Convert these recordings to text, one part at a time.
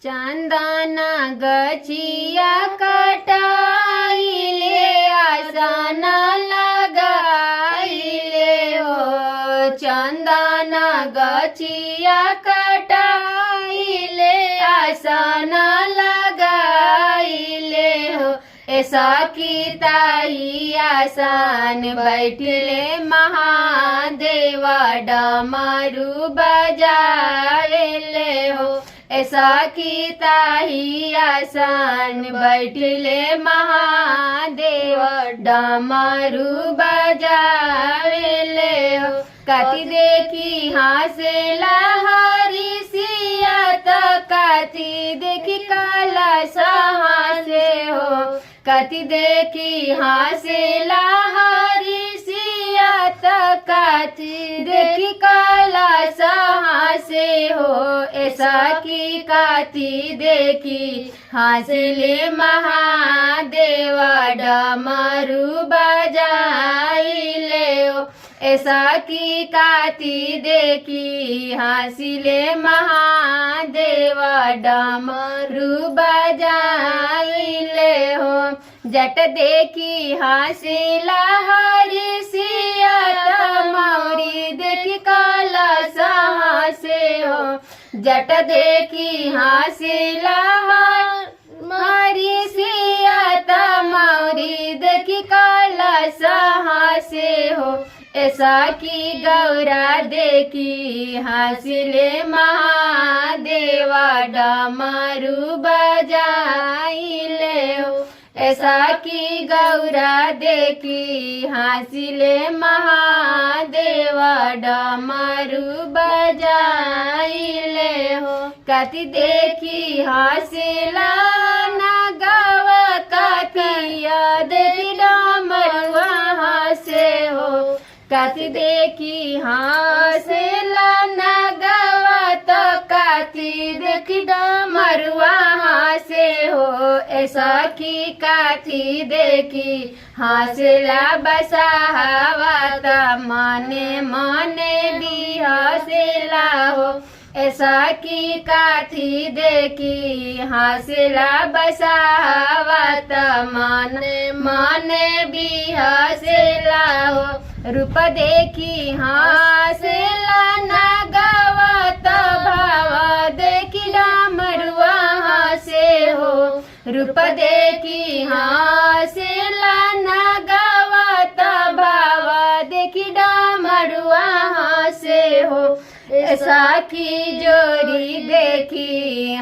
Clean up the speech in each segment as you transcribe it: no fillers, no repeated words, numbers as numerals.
चंदना गछिया कटाइले आसन लगाइले हो। चंदना गछिया कटाइले आसन लगाइले हो। ऐसा की ताई आसन बैठले महादेवा डमरू बजाएले हो। ऐसा की ताही आसन बैठले महादेव डमरू बजावेले हो। कति देखी हासेला हरी सिया तो कति देखी कलश हासे हो। कति देखी हासेला हरी सिया तो कति देखी कलश हासे हो। ऐसा की काती देखी हासिले महादेवा डमरू बजाइले हो। ऐसा की काती देखी हासिले महादेवा डमरू बजाइले हो। जट देखी हासिला हरी सिया मौरी देखी कलश हासे हो। जट देखी हासिला हरी सिया मौरी देखी कलश हासे हो। ऐसा की गौरा देखी हासिले महादेवा डमरू बजाइले हो। ऐसा की गौरा देखी हासिले महादेवा डमरू बजाइले हो। कति देखी हासिला नगवा कतिया देखी डमरुआ हासे हो। कति देखी हासिला नगवा तो कति देखी डमरुआ हासे हो। ऐसा की कति देखी हासिला बसावा तो मने मने भी हासिला हो। ऐसा की काथी देखी हासिला बसावा तो मने मने भी हासिला हो। रूप देखी हासिला नगवा तो भाव देखी डमरुआ हासे हो। रूप देखी हासिला नगवा तो भाव देखी डमरुआ हासे हो। ऐसा की जोरी देखी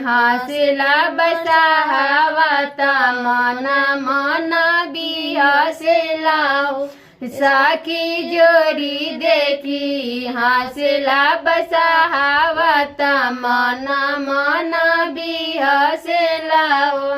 हासिला बसावा तो मना मना भी हासिला हो। साकी जोरी देखी हासिला बसावा तो मना मना भी हासिला हो।